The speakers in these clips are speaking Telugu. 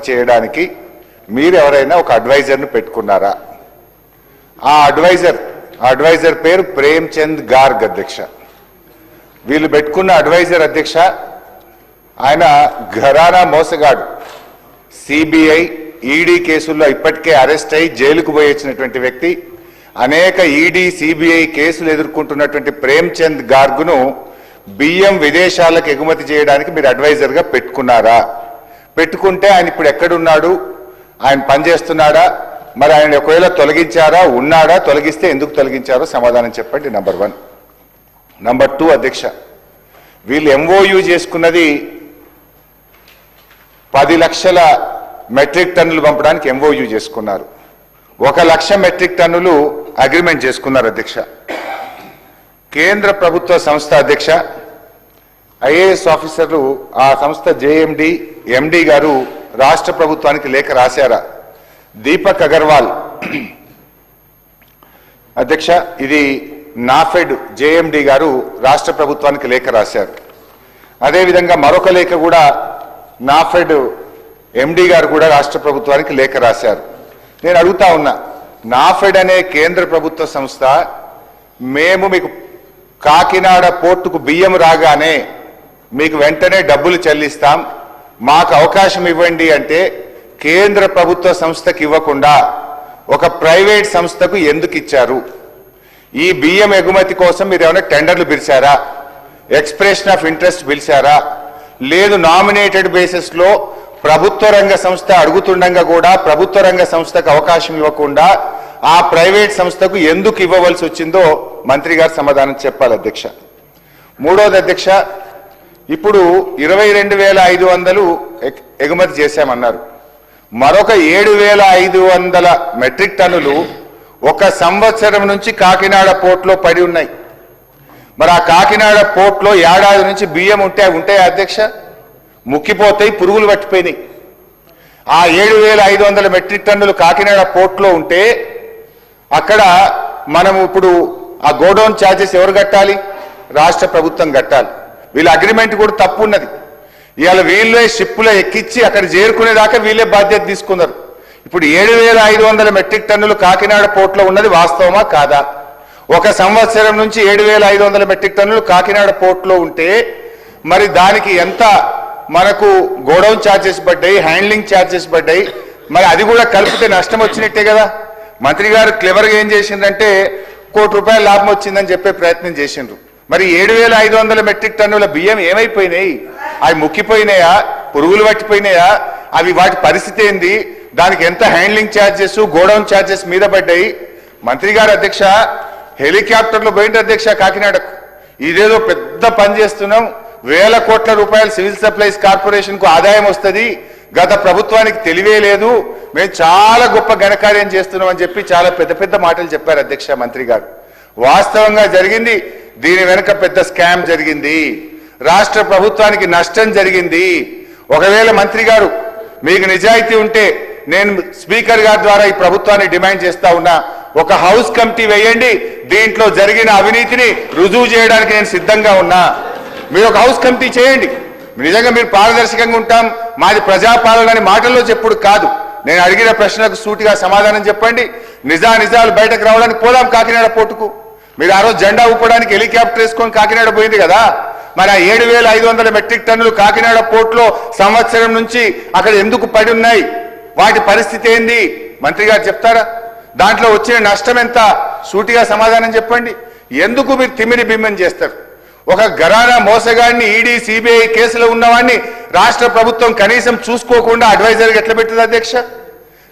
చేయడానికి మీరు ఎవరైనా ఒక అడ్వైజర్ను పెట్టుకున్నారా? ఆ అడ్వైజర్ పేరు ప్రేమ్చంద్ గార్గ్ అధ్యక్ష. వీళ్ళు పెట్టుకున్న అడ్వైజర్ అధ్యక్ష ఆయన ఘరానా మోసగాడు. సిబిఐ ఈడీ కేసుల్లో ఇప్పటికే అరెస్ట్ అయి జైలుకు పోయి వచ్చినటువంటి వ్యక్తి. అనేక ఈడీ సిబిఐ కేసులు ఎదుర్కొంటున్నటువంటి ప్రేమ్చంద్ గార్గ్ను బియ్యం విదేశాలకు ఎగుమతి చేయడానికి మీరు అడ్వైజర్గా పెట్టుకున్నారా? పెట్టుకుంటే ఆయన ఇప్పుడు ఎక్కడున్నాడు? ఆయన పనిచేస్తున్నాడా? మరి ఆయన ఒకవేళ తొలగించారా? ఉన్నాడా? తొలగిస్తే ఎందుకు తొలగించారో సమాధానం చెప్పండి. నంబర్ 1. నంబర్ 2 అధ్యక్ష, వీళ్ళు ఎంఓయూ చేసుకున్నది 10 లక్షల మెట్రిక్ టన్నులు పంపడానికి ఎంఓయూ చేసుకున్నారు. 1 లక్ష మెట్రిక్ టన్నులు అగ్రిమెంట్ చేసుకున్నారు అధ్యక్ష. కేంద్ర ప్రభుత్వ సంస్థ అధ్యక్ష, ఐఏఎస్ ఆఫీసర్లు ఆ సంస్థ జేఎండి ఎండి గారు రాష్ట్ర ప్రభుత్వానికి లేఖ రాశారా? దీపక్ అగర్వాల్ అధ్యక్ష, ఇది నాఫెడ్ జేఎండి గారు రాష్ట్ర ప్రభుత్వానికి లేఖ రాశారు. అదేవిధంగా మరొక లేఖ కూడా నాఫెడ్ ఎండి గారు కూడా రాష్ట్ర ప్రభుత్వానికి లేఖ రాశారు. నేను అడుగుతా ఉన్నా, నాఫెడ్ అనే కేంద్ర ప్రభుత్వ సంస్థ మేము మీకు కాకినాడ పోర్టుకు బియ్యం రాగానే మీకు వెంటనే డబ్బులు చెల్లిస్తాం, మాకు అవకాశం ఇవ్వండి అంటే కేంద్ర ప్రభుత్వ సంస్థకి ఇవ్వకుండా ఒక ప్రైవేట్ సంస్థకు ఎందుకు ఇచ్చారు? ఈ బియ్యం ఎగుమతి కోసం మీరు ఏమైనా టెండర్లు పిలిచారా? ఎక్స్ప్రెషన్ ఆఫ్ ఇంట్రెస్ట్ పిలిచారా? లేదు, నామినేటెడ్ బేసిస్లో ప్రభుత్వ రంగ సంస్థ అడుగుతుండగా కూడా ప్రభుత్వ రంగ సంస్థకు అవకాశం ఇవ్వకుండా ఆ ప్రైవేట్ సంస్థకు ఎందుకు ఇవ్వవలసి వచ్చిందో మంత్రి గారు సమాధానం చెప్పాలి అధ్యక్ష. 3వది అధ్యక్ష, ఇప్పుడు 22,500 ఎగుమతి చేశామన్నారు. మరొక 7,500 మెట్రిక్ టన్నులు 1 సంవత్సరం నుంచి కాకినాడ పోర్టులో పడి ఉన్నాయి. మరి ఆ కాకినాడ పోర్టులో ఏడాది నుంచి బియ్యం ఉంటాయి అధ్యక్ష, ముక్కిపోతాయి, పురుగులు పట్టిపోయినాయి. ఆ 7,500 మెట్రిక్ టన్నులు కాకినాడ పోర్టులో ఉంటే అక్కడ మనం ఇప్పుడు ఆ గోడౌన్ ఛార్జెస్ ఎవరు కట్టాలి? రాష్ట్ర ప్రభుత్వం కట్టాలి. వీళ్ళ అగ్రిమెంట్ కూడా తప్పు ఉన్నది. ఇవాళ వీళ్ళే షిప్పులో ఎక్కించి అక్కడ చేరుకునేదాకా వీళ్ళే బాధ్యత తీసుకున్నారు. ఇప్పుడు 7,500 మెట్రిక్ టన్నులు కాకినాడ పోర్టులో ఉన్నది వాస్తవమా కాదా? 1 సంవత్సరం నుంచి 7,500 మెట్రిక్ టన్నులు కాకినాడ పోర్టులో ఉంటే మరి దానికి ఎంత మనకు గోడౌన్ ఛార్జెస్ పడ్డాయి, హ్యాండ్లింగ్ ఛార్జెస్ పడ్డాయి. మరి అది కూడా కలిపితే నష్టం వచ్చినట్టే కదా. మంత్రి గారు క్లెవర్గా ఏం చేసిందంటే ₹1 కోటి లాభం వచ్చిందని చెప్పే ప్రయత్నం చేసిండ్రు. మరి 7,500 మెట్రిక్ టన్నుల బియ్యం ఏమైపోయినాయి? అవి ముక్కిపోయినాయా? పురుగులు పట్టిపోయినాయా? అవి వాటి పరిస్థితి ఏంది? దానికి ఎంత హ్యాండ్లింగ్ ఛార్జెస్, గోడౌన్ ఛార్జెస్ మీద పడ్డాయి? మంత్రి గారు అధ్యక్ష హెలికాప్టర్లో పోయింది అధ్యక్ష కాకినాడకు. ఇదేదో పెద్ద పని చేస్తున్నాం, వేల కోట్ల రూపాయలు సివిల్ సప్లైస్ కార్పొరేషన్కు ఆదాయం వస్తుంది, గత ప్రభుత్వానికి తెలివే లేదు, మేము చాలా గొప్ప ఘనకార్యం చేస్తున్నాం అని చెప్పి చాలా పెద్ద పెద్ద మాటలు చెప్పారు అధ్యక్ష మంత్రి గారు. వాస్తవంగా జరిగింది దీని వెనుక పెద్ద స్కామ్ జరిగింది, రాష్ట్ర ప్రభుత్వానికి నష్టం జరిగింది. ఒకవేళ మంత్రి గారు మీకు నిజాయితీ ఉంటే నేను స్పీకర్ గారి ద్వారా ఈ ప్రభుత్వాన్ని డిమాండ్ చేస్తా ఉన్నా, ఒక హౌస్ కమిటీ వేయండి, దీంట్లో జరిగిన అవినీతిని రుజువు చేయడానికి నేను సిద్ధంగా ఉన్నా. మీరు ఒక హౌస్ కమిటీ చేయండి. నిజంగా మీరు పారదర్శకంగా ఉంటాం, మాది ప్రజాపాలనని మాటల్లో చెప్పుడు కాదు. నేను అడిగిన ప్రశ్నలకు సూటిగా సమాధానం చెప్పండి. నిజాలు బయటకు రావడానికి పోదాం కాకినాడ పోర్టుకు. మీరు ఆ రోజు జెండా ఊపడానికి హెలికాప్టర్ వేసుకొని కాకినాడ పోయింది కదా. మరి ఆ 7,500 మెట్రిక్ టన్నులు కాకినాడ పోర్టులో సంవత్సరం నుంచి అక్కడ ఎందుకు పడి ఉన్నాయి? వాటి పరిస్థితి ఏంది? మంత్రి గారు చెప్తారా? దాంట్లో వచ్చిన నష్టం ఎంత? సూటిగా సమాధానం చెప్పండి. ఎందుకు మీరు తిమ్మిని బిమ్మని చేస్తారు? ఒక ఘరానా మోసగాడిని ఈడీ సిబిఐ కేసులో ఉన్నవాడిని రాష్ట్ర ప్రభుత్వం కనీసం చూసుకోకుండా అడ్వైజర్గా ఎట్లా పెట్టింది అధ్యక్ష?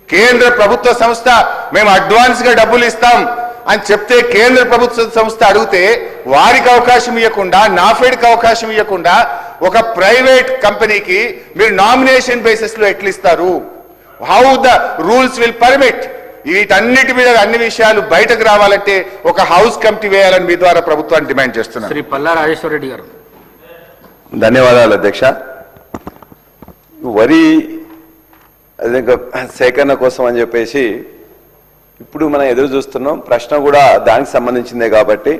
కేంద్ర ప్రభుత్వ సంస్థ మేము అడ్వాన్స్గా డబ్బులు ఇస్తాం అని చెప్తే కేంద్ర ప్రభుత్వ సంస్థ అడిగితే వారికి అవకాశం ఇవ్వకుండా, నాఫెడ్కి అవకాశం ఇవ్వకుండా ఒక ప్రైవేట్ కంపెనీకి మీరు నామినేషన్ బేసిస్లో ఎట్లా ఇస్తారు? How the rules will permit? వీటన్నిటి మీద అన్ని విషయాలు బయటకు రావాలంటే ఒక హౌస్ కమిటీ వేయాలని మీ ద్వారా ప్రభుత్వాన్ని డిమాండ్ చేస్తున్నారు. శ్రీ పల్లా రాజేశ్వర రెడ్డి గారు. ధన్యవాదాలు అధ్యక్ష. వరి సేకరణ కోసం అని చెప్పేసి ఇప్పుడు మనం ఎదురు చూస్తున్నాం. ప్రశ్న కూడా దానికి సంబంధించిందే కాబట్టి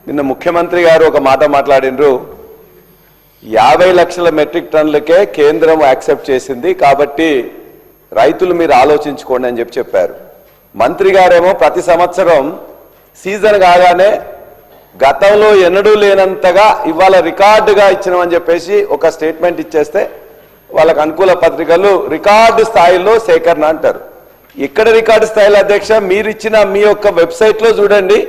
నిన్న ముఖ్యమంత్రి గారు ఒక మాట మాట్లాడినరు, 50 లక్షల మెట్రిక్ టన్నులకే కేంద్రం యాక్సెప్ట్ చేసింది కాబట్టి రైతులు మీరు ఆలోచించుకోండి అని చెప్పారు. మంత్రి గారేమో ప్రతి సంవత్సరం సీజన్ కాగానే గతంలో ఎన్నడూ లేనంతగా ఇవాళ రికార్డుగా ఇచ్చినామని చెప్పేసి ఒక స్టేట్మెంట్ ఇచ్చేస్తే వాళ్ళకు అనుకూల పత్రికలు రికార్డు స్థాయిలో సేకరణ అంటారు. ఎక్కడ రికార్డు స్థాయిలో అధ్యక్ష? మీరు ఇచ్చిన మీ యొక్క వెబ్సైట్లో చూడండి.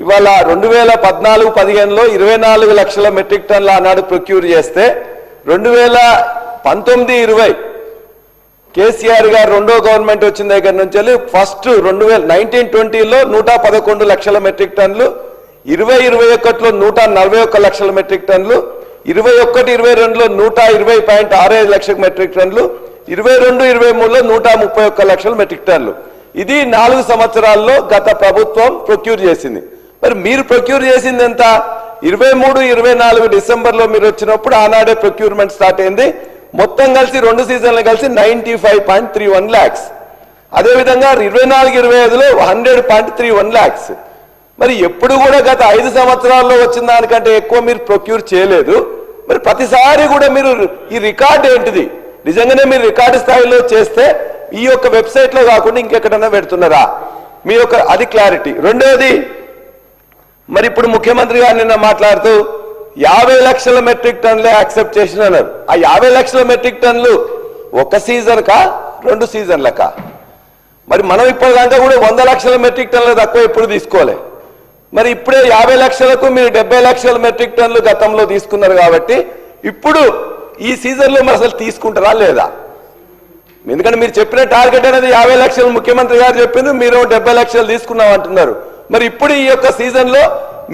ఇవాళ 2014-15లో 24 లక్షల మెట్రిక్ టన్ల ఆనాడు ప్రొక్యూర్ చేస్తే 2019-20 కేసీఆర్ గారు రెండో గవర్నమెంట్ వచ్చిన దగ్గర నుంచి వెళ్ళి ఫస్ట్ 1920లో 111 లక్షల మెట్రిక్ టన్లు, 2021లో 141 లక్షల మెట్రిక్ టన్లు, 21-22లో 120.65 లక్షల మెట్రిక్ టన్లు, 22-23లో 131 లక్షల మెట్రిక్ టన్లు. ఇది 4 సంవత్సరాల్లో గత ప్రభుత్వం ప్రొక్యూర్ చేసింది. మరి మీరు ప్రొక్యూర్ చేసింది ఎంత? 23-24 డిసెంబర్లో మీరు వచ్చినప్పుడు ఆనాడే ప్రొక్యూర్మెంట్ స్టార్ట్ అయింది. మొత్తం కలిసి 2 సీజన్లు కలిసి 95.31 lakhs. అదేవిధంగా 24-25లో 100.31 lakhs. మరి ఎప్పుడు కూడా గత 5 సంవత్సరాల్లో వచ్చిన దానికంటే ఎక్కువ మీరు ప్రొక్యూర్ చేయలేదు. మరి ప్రతిసారి కూడా మీరు ఈ రికార్డు ఏంటిది? నిజంగానే మీరు రికార్డు స్థాయిలో చేస్తే ఈ యొక్క వెబ్సైట్లో కాకుండా ఇంకెక్కడన్నా పెడుతున్నారా? మీ యొక్క అది క్లారిటీ. రెండోది, మరి ఇప్పుడు ముఖ్యమంత్రి గారు నిన్న మాట్లాడుతూ 50 లక్షల మెట్రిక్ టన్నులే యాక్సెప్ట్ చేసిన అన్నారు. ఆ 50 లక్షల మెట్రిక్ టన్నులు ఒక సీజన్ కా 2 సీజన్లకా? మరి మనం ఇప్పటిదాకా కూడా 100 లక్షల మెట్రిక్ టన్నులు తక్కువ ఎప్పుడు తీసుకోలే. మరి ఇప్పుడే 50 లక్షలకు మీరు 70 లక్షల మెట్రిక్ టన్నులు గతంలో తీసుకున్నారు కాబట్టి ఇప్పుడు ఈ సీజన్లో మరి అసలు తీసుకుంటారా లేదా? ఎందుకంటే మీరు చెప్పిన టార్గెట్ అనేది 50 లక్షలు ముఖ్యమంత్రి గారు చెప్పింది, మీరు 70 లక్షలు తీసుకున్నాం అంటున్నారు. మరి ఇప్పుడు ఈ యొక్క సీజన్లో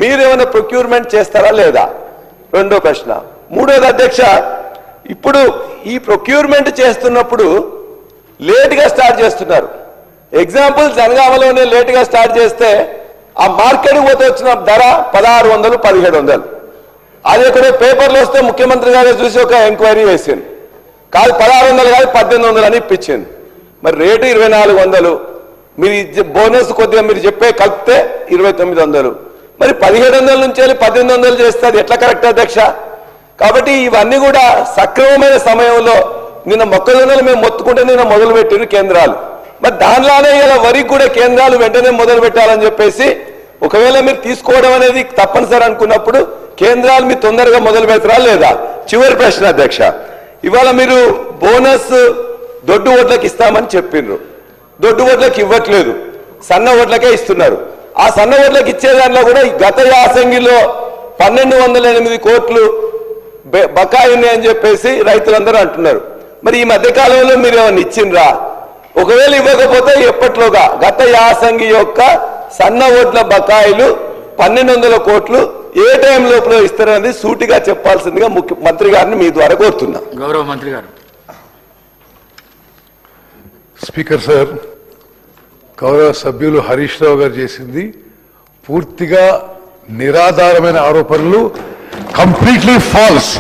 మీరేమైనా ప్రొక్యూర్మెంట్ చేస్తారా లేదా? రెండో ప్రశ్న. మూడోది అధ్యక్ష, ఇప్పుడు ఈ ప్రొక్యూర్మెంట్ చేస్తున్నప్పుడు లేట్గా స్టార్ట్ చేస్తున్నారు. ఎగ్జాంపుల్, జనగామలోనే లేట్గా స్టార్ట్ చేస్తే ఆ మార్కెట్కి పోతే వచ్చిన ధర 1600, 1700. అది ఎక్కడో పేపర్లో వస్తే ముఖ్యమంత్రి గారు చూసి ఒక ఎంక్వైరీ వేసింది. కాదు 1600 కాదు 1800 అని ఇప్పించింది. మరి రేటు 2400. మీరు బోనస్ కొద్దిగా మీరు చెప్పే కలిపితే 2900. మరి 1700 నుంచి వెళ్ళి 1800 చేస్తే అది ఎట్లా కరెక్ట్ అధ్యక్ష? కాబట్టి ఇవన్నీ కూడా సక్రమమైన సమయంలో నిన్న మొక్కజొన్నలు మేము మొత్తుకుంటే నిన్న మొదలు పెట్టిన కేంద్రాలు. మరి దానిలోనే ఇలా వరికి కూడా కేంద్రాలు వెంటనే మొదలు పెట్టాలని చెప్పేసి ఒకవేళ మీరు తీసుకోవడం అనేది తప్పనిసరి అనుకున్నప్పుడు కేంద్రాలు మీరు తొందరగా మొదలు పెడతారా లేదా? చివరి ప్రశ్న అధ్యక్ష, ఇవాళ మీరు బోనస్ దొడ్డు ఓట్లకు ఇస్తామని చెప్పిండ్రు. దొడ్డు ఓట్లకు ఇవ్వట్లేదు, సన్న ఓట్లకే ఇస్తున్నారు. ఆ సన్న ఓట్లకు ఇచ్చే దాంట్లో కూడా గత యాసంగిలో 1208 కోట్లు బకాయి ఉన్నాయని చెప్పేసి రైతులందరూ అంటున్నారు. మరి ఈ మధ్య కాలంలో మీరు ఏమైనా ఇచ్చిండ్రా? ఒకవేళ ఇవ్వకపోతే ఎప్పట్లోగా గత యాసంగి యొక్క సన్న ఓట్ల బకాయిలు 1200 కోట్లు ఏ టైం లోపల ఇస్తారనేది సూటిగా చెప్పాల్సిందిగా మంత్రి గారిని మీ ద్వారా కోరుతున్నా. గౌరవ మంత్రి గారు. స్పీకర్ సార్, గౌరవ సభ్యులు హరీష్ రావు గారు చేసింది పూర్తిగా నిరాధారమైన ఆరోపణలు, కంప్లీట్లీ ఫాల్స్.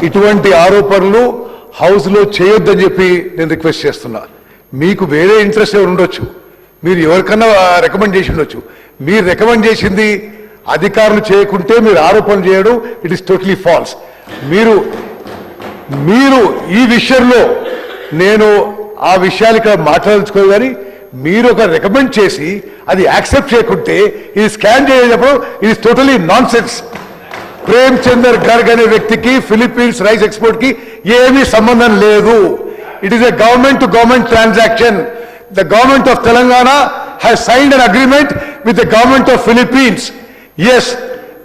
ఇటువంటి ఆరోపణలు హౌస్ లో చేయొద్దని చెప్పి నేను రిక్వెస్ట్ చేస్తున్నా. మీకు వేరే ఇంట్రెస్ట్ ఎవరు ఉండొచ్చు, మీరు ఎవరికన్నా రికమెండ్ చేసి ఉండొచ్చు. మీరు రికమెండ్ చేసింది అధికారులు చేయకుంటే మీరు ఆరోపణలు చేయడం ఇట్ ఈస్ టోటలీ ఫాల్స్. మీరు ఈ విషయంలో నేను ఆ విషయాలు ఇక్కడ మాట్లాడుకోవాలి, కానీ మీరు ఒక రికమెండ్ చేసి అది యాక్సెప్ట్ చేయకుంటే ఇది స్కాన్ చేసేటప్పుడు ఇది totally nonsense. Prem Chander Garg అనే వ్యక్తికి ఫిలిప్పీన్స్ రైస్ ఎక్స్పోర్ట్ కి ఏమీ సంబంధం లేదు. It is a government to government transaction. The government of Telangana has signed an agreement with the government of Philippines. Yes,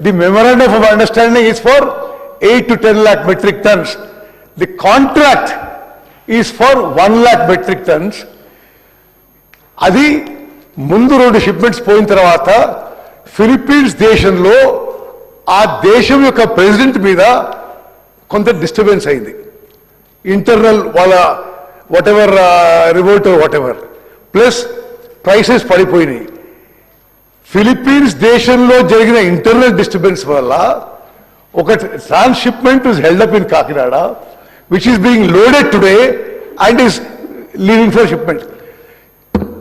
the memorandum of understanding is for 8 to 10 lakh metric tons. The contract is for 1 lakh metric tons. అది ముందు 2 షిప్మెంట్స్ పోయిన తర్వాత ఫిలిప్పీన్స్ దేశంలో ఆ దేశం యొక్క ప్రెసిడెంట్ మీద కొంత డిస్టర్బెన్స్ అయింది. ఇంటర్నల్ వాళ్ళ whatever revolt whatever, plus prices పడిపోయినాయి. ఫిలిప్పీన్స్ దేశంలో జరిగిన ఇంటర్నల్ డిస్టర్బెన్స్ వల్ల ఒక transhipment is held up in Kakinada which is being loaded today and is leaving for shipment.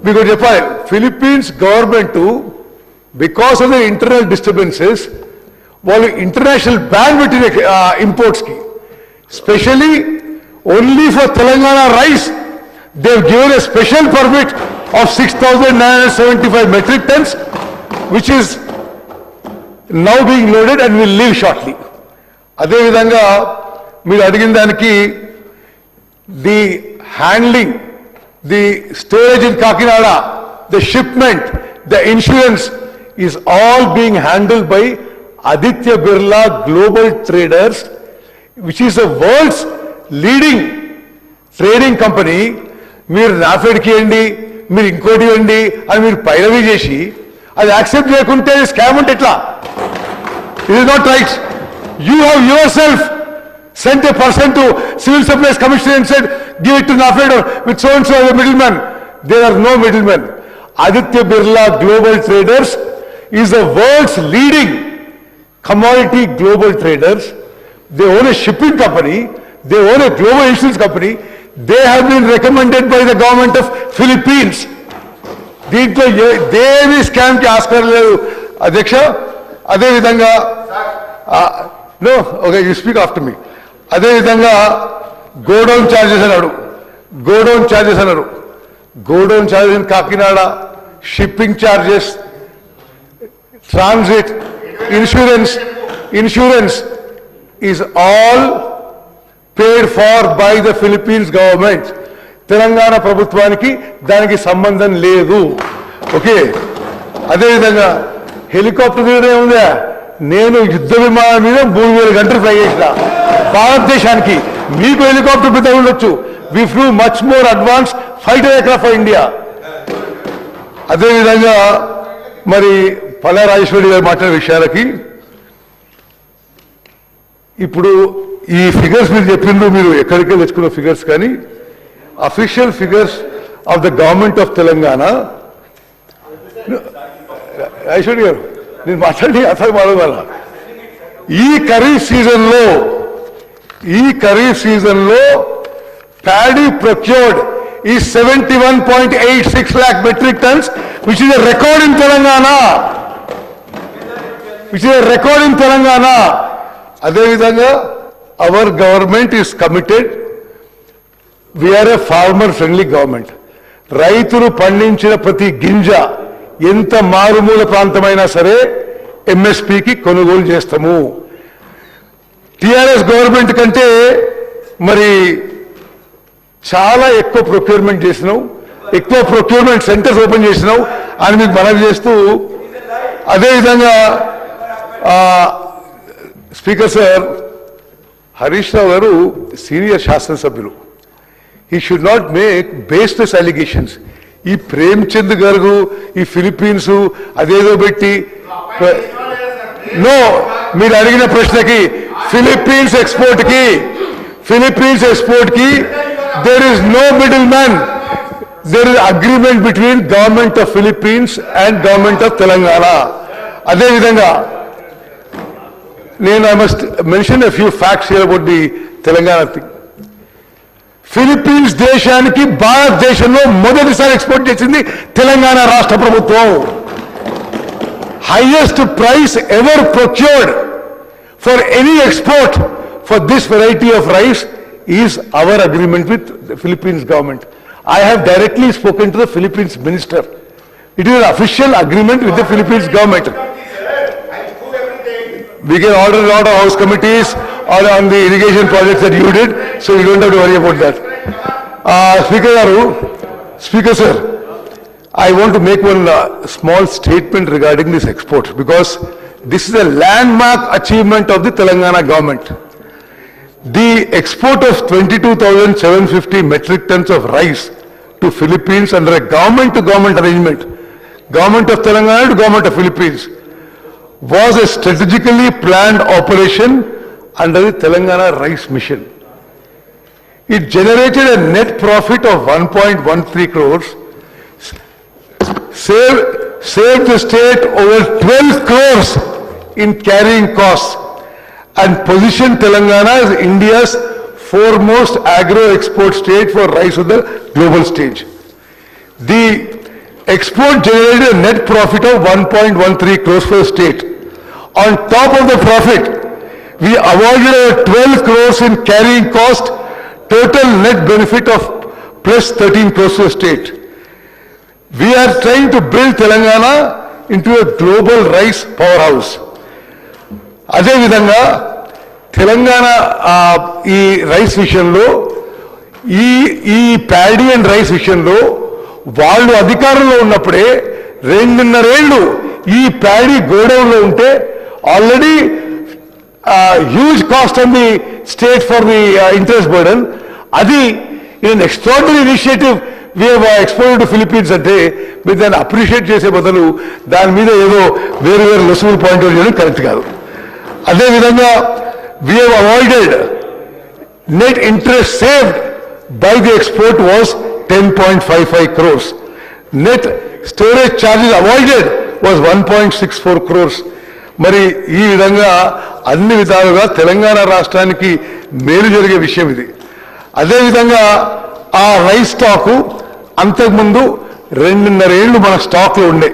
మీకు చెప్పాలి, Philippines government because of the internal disturbances వాళ్ళు ఇంటర్నేషనల్ బ్యాన్ పెట్టిన ఇంపోర్ట్స్ కి, specially only for Telangana rice they've given a special permit of 6,975 metric tons, which is now being loaded and will leave shortly. అదేవిధంగా మీరు అడిగిన దానికి the handling, the storage in Kakinada, the shipment, the insurance is all being handled by Aditya Birla Global Traders, which is the world's leading trading company. మీరు నాఫెడ్కి ఇవ్వండి, మీరు ఇంకోటి ఇవ్వండి అని మీరు పైరవీ చేసి అది యాక్సెప్ట్ చేయకుంటే స్కామ్ అంటే ఎట్లా? It is not right. You have your self sent a person to Civil Supplies Commission and said, give it to NAFED with so and so as a middleman. There are no middlemen. Aditya Birla Global Traders is the world's leading commodity global traders. They own a shipping company. They own a global insurance company. They have been recommended by the government of Philippines. దీంట్లో దేవి స్కామ్ కి ఆస్కారం లేదు అధ్యక్ష. అదేవిధంగా no okay, you speak after me. అదేవిధంగా గోడౌన్ ఛార్జెస్ అన్నారు, godown charges in Kakinada, shipping charges, transit, insurance is all paid for by the Philippines government. Telangana ప్రభుత్వానికి దానికి సంబంధం లేదు. ఓకే. అదేవిధంగా హెలికాప్టర్ దిగడం ఉందా, నేను యుద్ధ విమానం మీద 3000 గంటలు ఫ్లై చేసిన భారతదేశానికి. మీకు హెలికాప్టర్ పెద్ద ఉండొచ్చు. We flew much more advance fighter aircraft for India. అదేవిధంగా మరి పల్లా రాజేశ్వరి గారు మాట్లాడిన విషయాలకి ఇప్పుడు ఈ ఫిగర్స్ మీరు చెప్పిండ్రు, మీరు ఎక్కడికే తెచ్చుకున్న ఫిగర్స్ కానీ official figures of the government of Telangana. Rajeshwari గారు నేను మాట్లాడి అసలు మాట్లాడాల. ఈ ఖరీఫ్ సీజన్లో ప్యాడీ ప్రొక్యూర్డ్ ఈ 71.86 lakh metric tons, which is a record in Telangana. అదేవిధంగా our government is committed. We are a farmer friendly government. రైతులు పండించిన ప్రతి గింజ ఎంత మారుమూల ప్రాంతమైనా సరే ఎంఎస్పీకి కొనుగోలు చేస్తాము. టిఆర్ఎస్ గవర్నమెంట్ కంటే మరి చాలా ఎక్కువ ప్రొక్యూర్మెంట్ చేసినావు, ఎక్కువ ప్రొక్యూర్మెంట్ సెంటర్స్ ఓపెన్ చేసినావు అని మీకు మనవి చేస్తూ, అదేవిధంగా స్పీకర్ సార్ హరీష్ రావు గారు సీనియర్ శాసనసభ్యులు. he should not make baseless allegations. ఈ ప్రేమ్చంద్ గారు ఈ ఫిలిప్పీన్స్ అదేదో పెట్టి నో, మీరు అడిగిన ప్రశ్నకి ఫిలిప్పీన్స్ ఎక్స్పోర్ట్ కి there is no middle man. There is agreement between government of Philippines and government of Telangana. అదేవిధంగా నేను I must mention a few facts here about the Telangana thing. Philippines దేశానికి భారతదేశంలో మొదటిసారి ఎక్స్పోర్ట్ చేసింది తెలంగాణ రాష్ట్ర ప్రభుత్వం. Highest price ever procured for any export for this variety of rice is our agreement with the Philippines government. I have directly spoken to the Philippines minister. It is an official agreement with the Philippines government. We can order a lot of house committees or on the irrigation projects that you did, so you don't have to worry about that. Speaker sir, I want to make one small statement regarding this export, because this is a landmark achievement of the Telangana government. The export of 22,750 metric tons of rice to Philippines under a government-to-government arrangement, government of Telangana to government of Philippines, was a strategically planned operation under the Telangana Rice Mission. It generated a net profit of 1.13 crores, saved the state over 12 crores in carrying costs, and positioned Telangana as India's foremost agro-export state for rice on the global stage. The export generated a net profit of 1.13 crores for the state. On top of the profit, we avoided 12 crores in carrying cost, total net benefit of plus 13 crores to the state. We are trying to build Telangana into a global rice powerhouse. అదే విధంగా తెలంగాణ ఈ రైస్ విషయంలో ఈ ప్యాడీ అండ్ రైస్ విషయంలో వాళ్ళు అధికారంలో ఉన్నప్పుడే 2.5 ఏళ్ళు ఈ ప్యాడీ గోడౌన్లో ఉంటే already huge cost on the state for the interest burden. అది in extraordinary initiative we export to Philippines అంటే మీరు దాన్ని అప్రిషియేట్ చేసే బదులు దాని మీద ఏదో వేరు వేరు లొసుగులు పాయింట్ అవుట్ చేయడం కరెక్ట్ కాదు. అదేవిధంగా we have avoided net interest saved by the export was 10.55 crores. Net storage charges avoided was 1.64 crores. మరి ఈ విధంగా అన్ని విధాలుగా తెలంగాణ రాష్ట్రానికి మేలు జరిగే విషయం ఇది. అదేవిధంగా ఆ రైస్ స్టాకు అంతకుముందు 2.5 ఏళ్ళు మన స్టాక్లో ఉండే